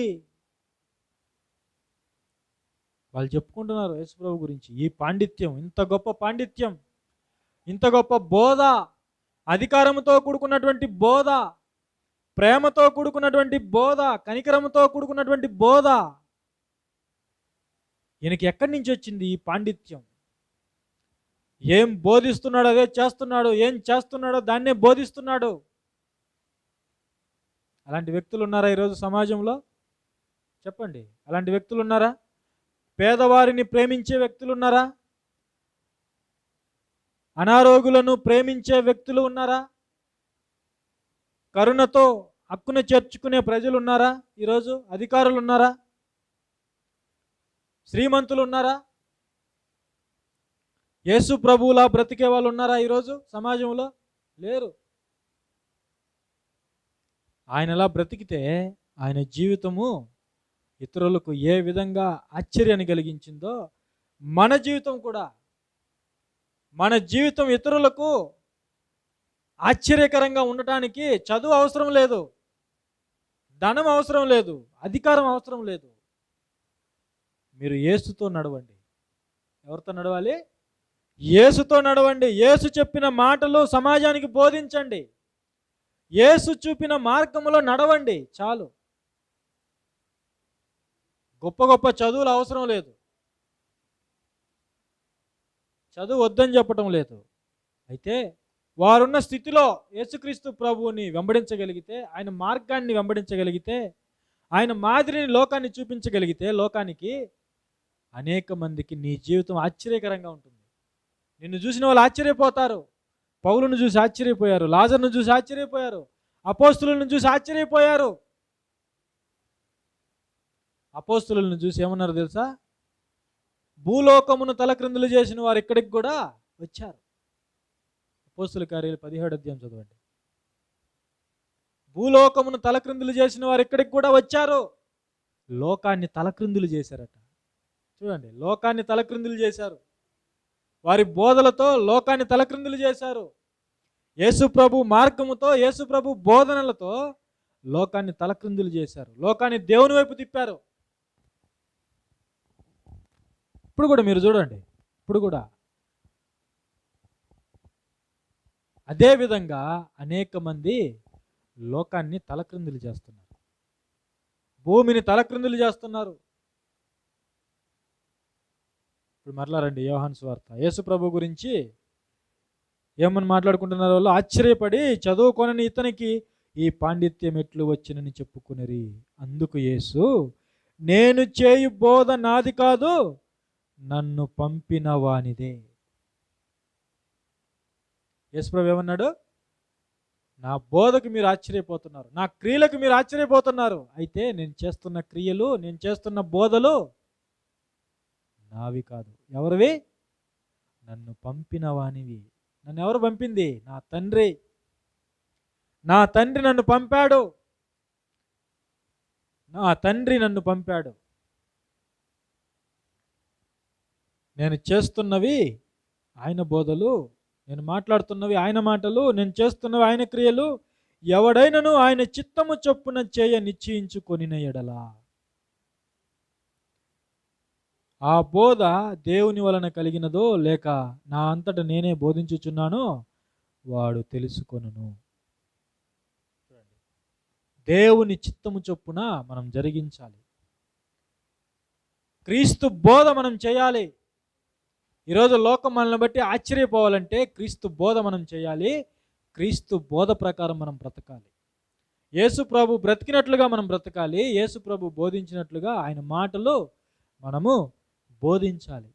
వాళ్ళు చెప్పుకుంటున్నారు యేసుప్రభు గురించి, ఈ పాండిత్యం, ఇంత గొప్ప పాండిత్యం, ఇంత గొప్ప బోధ, అధికారంతో కూడుకున్నటువంటి బోధ, ప్రేమతో కూడుకున్నటువంటి బోధ, కనికరంతో కూడుకున్నటువంటి బోధ, ఈయనకి ఎక్కడి నుంచి వచ్చింది ఈ పాండిత్యం? ఏం బోధిస్తున్నాడో అదే చేస్తున్నాడు, ఏం చేస్తున్నాడో దాన్నే బోధిస్తున్నాడు. అలాంటి వ్యక్తులు ఉన్నారా ఈరోజు సమాజంలో? చెప్పండి, అలాంటి వ్యక్తులు ఉన్నారా? పేదవారిని ప్రేమించే వ్యక్తులు ఉన్నారా? అనారోగులను ప్రేమించే వ్యక్తులు ఉన్నారా? కరుణతో హక్కును చేర్చుకునే ప్రజలు ఉన్నారా? ఈరోజు అధికారులు ఉన్నారా? శ్రీమంతులు ఉన్నారా? యేసు ప్రభువులా బ్రతికే వాళ్ళు ఉన్నారా ఈరోజు సమాజంలో? లేరు. ఆయన ఎలా బ్రతికితే ఆయన జీవితము ఇతరులకు ఏ విధంగా ఆశ్చర్యాన్ని కలిగించిందో మన జీవితం కూడా, మన జీవితం ఇతరులకు ఆశ్చర్యకరంగా ఉండటానికి చదువు అవసరం లేదు, ధనం అవసరం లేదు, అధికారం అవసరం లేదు. మీరు యేసుతో నడవండి. ఎవరితో నడవాలి? యేసుతో నడవండి. యేసు చెప్పిన మాటలు సమాజానికి బోధించండి. యేసు చూపిన మార్గంలో నడవండి, చాలు. గొప్ప గొప్ప చదువులు అవసరం లేదు, చదువు వద్దని చెప్పటం లేదు. అయితే వారున్న స్థితిలో యేసుక్రీస్తు ప్రభువుని వెంబడించగలిగితే, ఆయన మార్గాన్ని వెంబడించగలిగితే, ఆయన మాదిరిని లోకాన్ని చూపించగలిగితే, లోకానికి అనేక మందికి నీ జీవితం ఆశ్చర్యకరంగా ఉంటుంది. నిన్ను చూసిన వాళ్ళు ఆశ్చర్యపోతారు. పౌలును చూసి ఆశ్చర్యపోయారు, లాజరును చూసి ఆశ్చర్యపోయారు, అపోస్తులను చూసి ఆశ్చర్యపోయారు. అపోస్తులను చూసి ఏమన్నారు తెలుసా? భూలోకమును తలక్రిందులు చేసిన వారు ఇక్కడికి కూడా వచ్చారు. అపోస్తుల కార్యాలు 17వ అధ్యాయం చదవండి. భూలోకమును తలక్రిందులు చేసిన వారు ఇక్కడికి కూడా వచ్చారు. లోకాన్ని తలక్రిందులు చేశారట. చూడండి, లోకాన్ని తలక్రిందులు చేశారు. వారి బోధలతో లోకాన్ని తలక్రిందులు చేశారు. యేసు ప్రభు మార్గముతో, యేసు ప్రభు బోధనలతో లోకాన్ని తలక్రిందులు చేశారు. లోకాన్ని దేవుని వైపు తిప్పారు. ఇప్పుడు కూడా మీరు చూడండి, ఇప్పుడు కూడా అదే విధంగా అనేక మంది లోకాన్ని తలక్రిందులు చేస్తున్నారు, భూమిని తలక్రిందులు చేస్తున్నారు. ఇప్పుడు మరలా రండి, యోహాను సువార్త. యేసు ప్రభు గురించి ఏమని మాట్లాడుకుంటున్నారు వాళ్ళు? ఆశ్చర్యపడి, చదువుకొనని ఇతనికి ఈ పాండిత్యం ఎట్లు వచ్చినని చెప్పుకునేరి. అందుకు యేసు, నేను చేయు బోధ నాది కాదు, నన్ను పంపిన వానిదే. యేసు ప్రభు ఏమన్నాడు? నా బోధకు మీరు ఆశ్చర్యపోతున్నారు, నా క్రియలకు మీరు ఆశ్చర్యపోతున్నారు. అయితే నేను చేస్తున్న క్రియలు, నేను చేస్తున్న బోధలు నావి కాదు. ఎవరివి? నన్ను పంపిన వానివి. నన్ను ఎవరు పంపింది? నా తండ్రి. నా తండ్రి నన్ను పంపాడు. నా తండ్రి నన్ను పంపాడు. నేను చేస్తున్నవి ఆయన బోధలు, నేను మాట్లాడుతున్నవి ఆయన మాటలు, నేను చేస్తున్నవి ఆయన క్రియలు. ఎవడైనను ఆయన చిత్తము చొప్పున చేయ నిశ్చయించుకొనిన ఎడలా ఆ బోధ దేవుని వలన కలిగినదో లేక నా అంతట నేనే బోధించుచున్నానో వాడు తెలుసుకొనును. దేవుని చిత్తము చొప్పున మనం జరిగించాలి. క్రీస్తు బోధ మనం చేయాలి. ఈరోజు లోకం మనల్ని బట్టి ఆశ్చర్యపోవాలంటే క్రీస్తు బోధ మనం చేయాలి. క్రీస్తు బోధ ప్రకారం మనం బ్రతకాలి. యేసు ప్రభు బ్రతికినట్లుగా మనం బ్రతకాలి. యేసు ప్రభు బోధించినట్లుగా ఆయన మాటలు మనము బోధించాలి.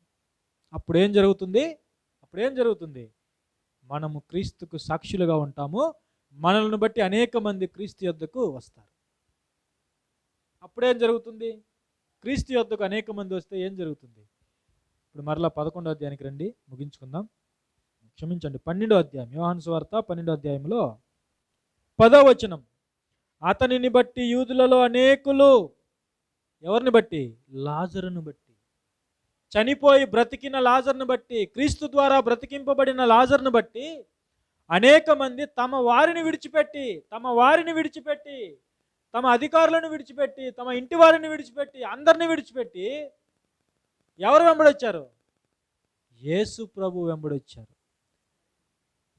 అప్పుడేం జరుగుతుంది? మనము క్రీస్తుకు సాక్షులుగా ఉంటాము. మనల్ని బట్టి అనేక మంది క్రీస్తు యొద్దకు వస్తారు. అప్పుడేం జరుగుతుంది? క్రీస్తు యొద్దకు అనేక మంది వస్తే ఏం జరుగుతుంది? ఇప్పుడు మరలా 11వ అధ్యాయానికి రండి, ముగించుకుందాం. క్షమించండి, 12వ అధ్యాయం, యోహాను సువార్త 12వ అధ్యాయంలో 10వ వచనం. అతనిని బట్టి యూదులలో అనేకులు, ఎవరిని బట్టి? లాజరును బట్టి, చనిపోయి బ్రతికిన లాజరును బట్టి, క్రీస్తు ద్వారా బ్రతికింపబడిన లాజరును బట్టి అనేక మంది తమ వారిని విడిచిపెట్టి, తమ అధికారులను విడిచిపెట్టి, తమ ఇంటి వారిని విడిచిపెట్టి, అందరిని విడిచిపెట్టి ఎవరు వెంబడొచ్చారు? యేసు ప్రభు వెంబడొచ్చారు.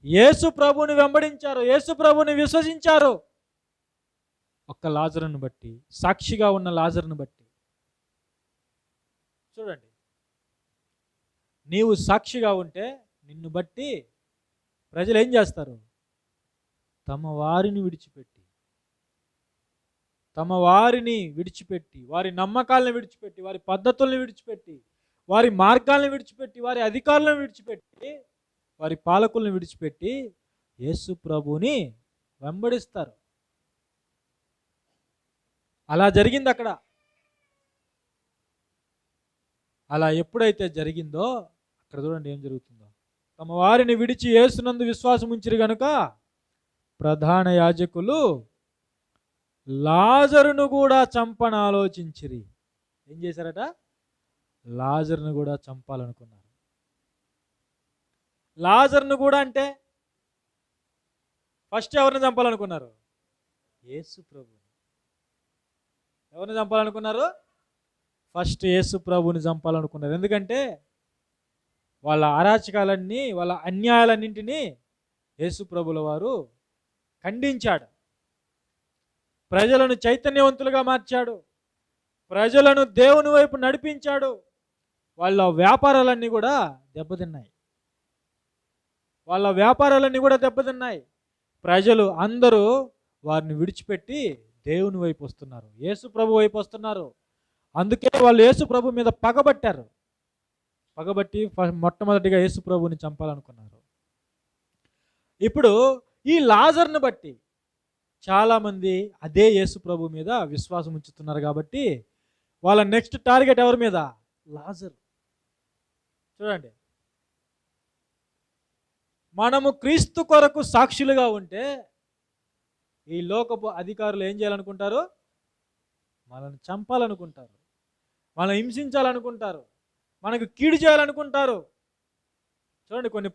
యేసు ప్రభుని వెంబడించారు, యేసు ప్రభుని విశ్వసించారు. ఒక్క లాజరును బట్టి, సాక్షిగా ఉన్న లాజరును బట్టి. చూడండి, నీవు సాక్షిగా ఉంటే నిన్ను బట్టి ప్రజలు ఏం చేస్తారు? తమ వారిని విడిచిపెట్టి, వారి నమ్మకాలను విడిచిపెట్టి, వారి పద్ధతులను విడిచిపెట్టి, వారి మార్గాలను విడిచిపెట్టి, వారి అధికారులను విడిచిపెట్టి, వారి పాలకులను విడిచిపెట్టి యేసు ప్రభుని వెంబడిస్తారు. అలా జరిగింది అక్కడ. అలా ఎప్పుడైతే జరిగిందో అక్కడ చూడండి ఏం జరుగుతుందో. తమ వారిని విడిచి యేసునందు విశ్వాసం ఉంచిరి గనుక ప్రధాన యాజకులు లాజరును కూడా చంపన ఆలోచించిరి. ఏం చేశారట? లాజరును కూడా చంపాలనుకున్నారు. లాజరును కూడా అంటే ఫస్ట్ ఎవరిని చంపాలనుకున్నారు? యేసు ప్రభుని. ఎవరిని చంపాలనుకున్నారు? ఫస్ట్ యేసు ప్రభుని చంపాలనుకున్నారు. ఎందుకంటే వాళ్ళ అరాచకాలన్నీ, వాళ్ళ అన్యాయాలన్నింటినీ యేసు ప్రభుల వారు ఖండించాడు. ప్రజలను చైతన్యవంతులుగా మార్చాడు, ప్రజలను దేవుని వైపు నడిపించాడు. వాళ్ళ వ్యాపారాలన్నీ కూడా దెబ్బతిన్నాయి. ప్రజలు అందరూ వారిని విడిచిపెట్టి దేవుని వైపు వస్తున్నారు, యేసు ప్రభు వైపు వస్తున్నారు. అందుకే వాళ్ళు యేసు ప్రభు మీద పగబట్టి మొట్టమొదటిగా యేసు ప్రభుని చంపాలనుకున్నారు. ఇప్పుడు ఈ లాజర్ను బట్టి చాలామంది అదే యేసు ప్రభు మీద విశ్వాసం ఉంచుతున్నారు. కాబట్టి వాళ్ళ నెక్స్ట్ టార్గెట్ ఎవరి మీద? లాజరు. చూడండి, మనము క్రీస్తు కొరకు సాక్షులుగా ఉంటే ఈ లోకపు అధికారులు ఏం చేయాలనుకుంటారు? మనల్ని చంపాలనుకుంటారు, మనల్ని హింసించాలనుకుంటారు, మనకు కీడు చేయాలనుకుంటారు. చూడండి, కొన్ని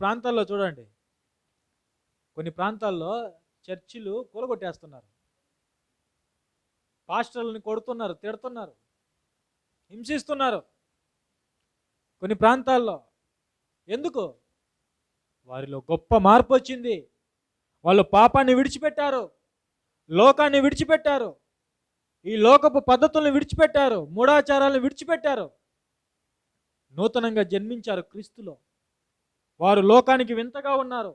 ప్రాంతాల్లో చర్చిలు కూలగొట్టేస్తున్నారు, పాస్టర్లను కొడుతున్నారు, తిడుతున్నారు, హింసిస్తున్నారు. కొన్ని ప్రాంతాల్లో ఎందుకు? వారిలో గొప్ప మార్పు వచ్చింది. వాళ్ళు పాపాన్ని విడిచిపెట్టారు, లోకాన్ని విడిచిపెట్టారు, ఈ లోకపు పద్ధతులను విడిచిపెట్టారు, మూఢాచారాలను విడిచిపెట్టారు, నూతనంగా జన్మించారు క్రీస్తులో. వారు లోకానికి వింతగా ఉన్నారు,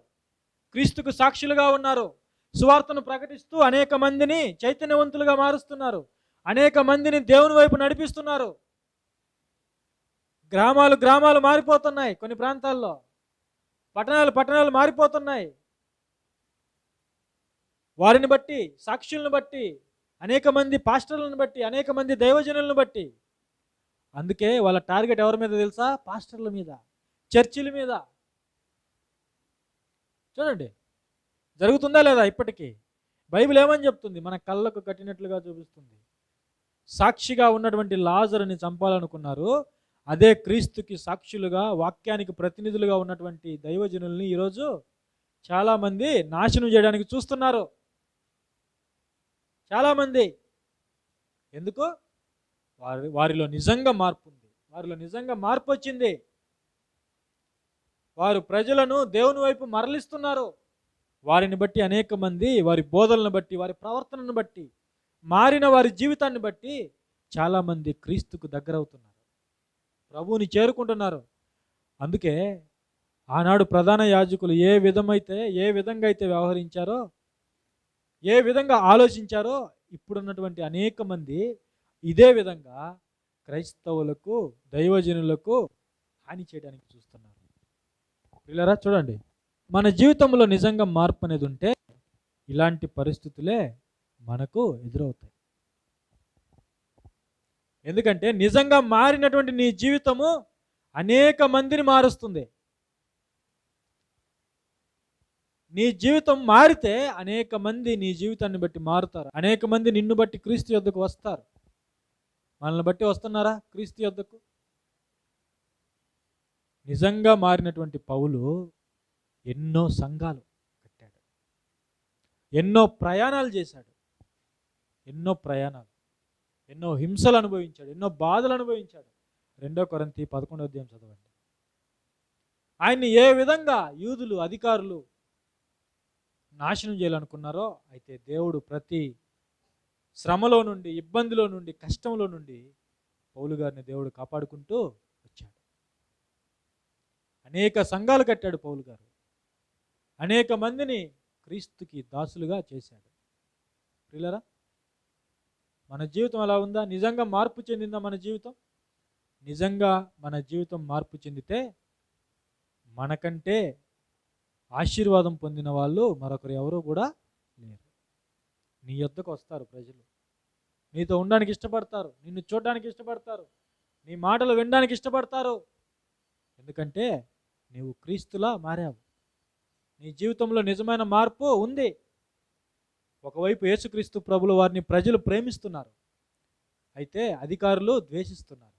క్రీస్తుకు సాక్షులుగా ఉన్నారు. సువార్తను ప్రకటిస్తూ అనేక మందిని చైతన్యవంతులుగా మారుస్తున్నారు, అనేక మందిని దేవుని వైపు నడిపిస్తున్నారు. గ్రామాలు మారిపోతున్నాయి, కొన్ని ప్రాంతాల్లో పట్టణాలు మారిపోతున్నాయి. వారిని బట్టి, సాక్షులను బట్టి, అనేక మంది పాస్టర్లను బట్టి, అనేక మంది దైవజనులను బట్టి. అందుకే వాళ్ళ టార్గెట్ ఎవరి మీద తెలుసా? పాస్టర్ల మీద, చర్చిల మీద. చూడండి, జరుగుతుందా లేదా? ఇప్పటికీ బైబిల్ ఏమని చెప్తుంది? మన కళ్ళకు కట్టినట్లుగా చూపిస్తుంది. సాక్షిగా ఉన్నటువంటి లాజరుని చంపాలనుకున్నారు. అదే క్రీస్తుకి సాక్షులుగా, వాక్యానికి ప్రతినిధులుగా ఉన్నటువంటి దైవజనుల్ని ఈరోజు చాలామంది నాశనం చేయడానికి చూస్తున్నారు. చాలామంది. ఎందుకు? వారిలో నిజంగా మార్పు ఉంది, వారిలో నిజంగా మార్పు వచ్చింది. వారు ప్రజలను దేవుని వైపు మరలిస్తున్నారు. వారిని బట్టి అనేక మంది, వారి బోధనలను బట్టి, వారి ప్రవర్తనను బట్టి, మారిన వారి జీవితాన్ని బట్టి చాలామంది క్రీస్తుకు దగ్గరవుతున్నారు, ప్రభువుని చేరుకుంటున్నారు. అందుకే ఆనాడు ప్రధాన యాజకులు ఏ విధంగా అయితే వ్యవహరించారో, ఏ విధంగా ఆలోచించారో, ఇప్పుడున్నటువంటి అనేక మంది ఇదే విధంగా క్రైస్తవులకు, దైవజనులకు హాని చేయడానికి చూస్తున్నారు. పిల్లరా, చూడండి, మన జీవితంలో నిజంగా మార్పు అనేది ఉంటే ఇలాంటి పరిస్థితులే మనకు ఎదురవుతాయి. ఎందుకంటే నిజంగా మారినటువంటి నీ జీవితము అనేక మందిని మారుస్తుంది. నీ జీవితం మారితే అనేక మంది నీ జీవితాన్ని బట్టి మారుతారు. అనేక మంది నిన్ను బట్టి క్రీస్తు యొద్దకు వస్తారు. మనల్ని బట్టి వస్తున్నారా క్రీస్తు యొద్దకు? నిజంగా మారినటువంటి పౌలు ఎన్నో సంఘాలు కట్టాడు, ఎన్నో ప్రయాణాలు చేశాడు, ఎన్నో హింసలు అనుభవించాడు, ఎన్నో బాధలు అనుభవించాడు. 2 కొరింథీ 11వ అధ్యాయం చదవండి. ఆయన్ని ఏ విధంగా యూదులు అధికారులు నాశనం చేయాలనుకున్నారో, అయితే దేవుడు ప్రతి శ్రమలో నుండి, ఇబ్బందిలో నుండి, కష్టంలో నుండి పౌలు గారిని దేవుడు కాపాడుకుంటూ వచ్చాడు. అనేక సంఘాలు కట్టాడు పౌలు గారు. అనేక మందిని క్రీస్తుకి దాసులుగా చేశాడు. ప్రియులారా, మన జీవితం ఎలా ఉందా? నిజంగా మార్పు చెందిందా మన జీవితం? నిజంగా మన జీవితం మార్పు చెందితే మనకంటే ఆశీర్వాదం పొందిన వాళ్ళు మరొకరు ఎవరు కూడా లేరు. నీ యొద్దకు వస్తారు ప్రజలు, నీతో ఉండడానికి ఇష్టపడతారు, నిన్ను చూడడానికి ఇష్టపడతారు, నీ మాటలు వినడానికి ఇష్టపడతారు. ఎందుకంటే నీవు క్రీస్తులా మారావు. నీ జీవితంలో నిజమైన మార్పు ఉంది. ఒకవైపు యేసుక్రీస్తు ప్రభుల వారిని ప్రజలు ప్రేమిస్తున్నారు, అయితే అధికారులు ద్వేషిస్తున్నారు.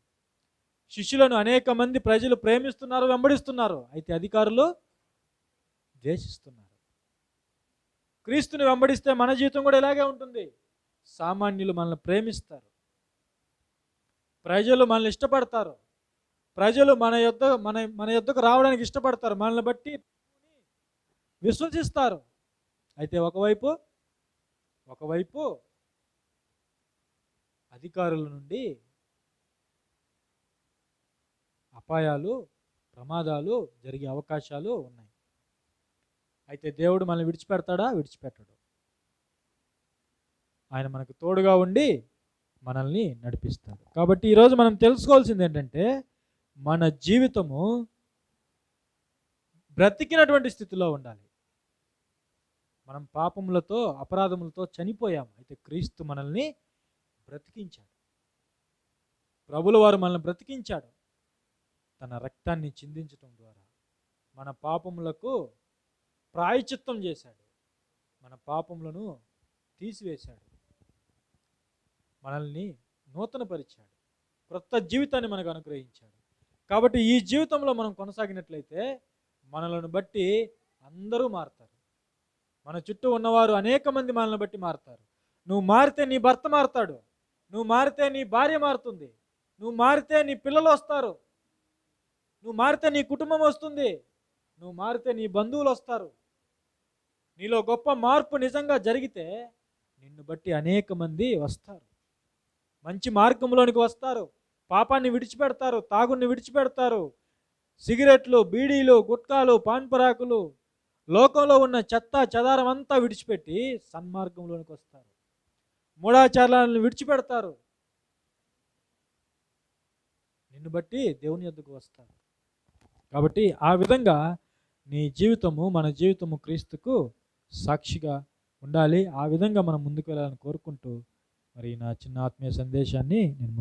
శిష్యులను అనేక మంది ప్రజలు ప్రేమిస్తున్నారు, వెంబడిస్తున్నారు, అయితే అధికారులు ద్వేషిస్తున్నారు. క్రీస్తుని వెంబడిస్తే మన జీవితం కూడా ఇలాగే ఉంటుంది. సామాన్యులు మనల్ని ప్రేమిస్తారు, ప్రజలు మనల్ని ఇష్టపడతారు, ప్రజలు మన యొద్దకు రావడానికి ఇష్టపడతారు, మనల్ని బట్టి విశ్వసిస్తారు. అయితే ఒకవైపు అధికారుల నుండి అపాయాలు, ప్రమాదాలు జరిగే అవకాశాలు ఉన్నాయి. అయితే దేవుడు మనల్ని విడిచిపెడతాడా? విడిచిపెట్టడు. ఆయన మనకు తోడుగా ఉండి మనల్ని నడిపిస్తాడు. కాబట్టి ఈరోజు మనం తెలుసుకోవాల్సింది ఏంటంటే, మన జీవితము బ్రతికినటువంటి స్థితిలో ఉండాలి. మనం పాపములతో, అపరాధములతో చనిపోయాము, అయితే క్రీస్తు మనల్ని బ్రతికించాడు. ప్రభుల వారు మనల్ని బ్రతికించాడు. తన రక్తాన్ని చిందించటం ద్వారా మన పాపములకు ప్రాయశ్చిత్తం చేశాడు, మన పాపములను తీసివేశాడు, మనల్ని నూతనపరిచాడు, క్రొత్త జీవితాన్ని మనకు అనుగ్రహించాడు. కాబట్టి ఈ జీవితంలో మనం కొనసాగినట్లయితే మనలను బట్టి అందరూ మారుతారు. మన చుట్టూ ఉన్నవారు అనేక మంది మనల్ని బట్టి మారుతారు. నువ్వు మారితే నీ భర్త మారుతాడు, నువ్వు మారితే నీ భార్య మారుతుంది, నువ్వు మారితే నీ పిల్లలు వస్తారు, నువ్వు మారితే నీ కుటుంబం వస్తుంది, నువ్వు మారితే నీ బంధువులు వస్తారు. నీలో గొప్ప మార్పు నిజంగా జరిగితే నిన్ను బట్టి అనేక మంది వస్తారు, మంచి మార్గంలోనికి వస్తారు, పాపాన్ని విడిచిపెడతారు, తాగుని విడిచిపెడతారు, సిగరెట్లు, బీడీలు, గుట్కాలు, పాన్పరాకులు, లోకంలో ఉన్న చెత్త చెదారం అంతా విడిచిపెట్టి సన్మార్గంలోనికి వస్తారు, మూఢాచారాలను విడిచిపెడతారు. నిన్ను బట్టి దేవుని యొద్దకు వస్తారు. కాబట్టి ఆ విధంగా నీ జీవితము, మన జీవితము క్రీస్తుకు సాక్షిగా ఉండాలి. ఆ విధంగా మనం ముందుకు వెళ్ళాలని కోరుకుంటూ మరి నా చిన్న ఆత్మీయ సందేశాన్ని నేను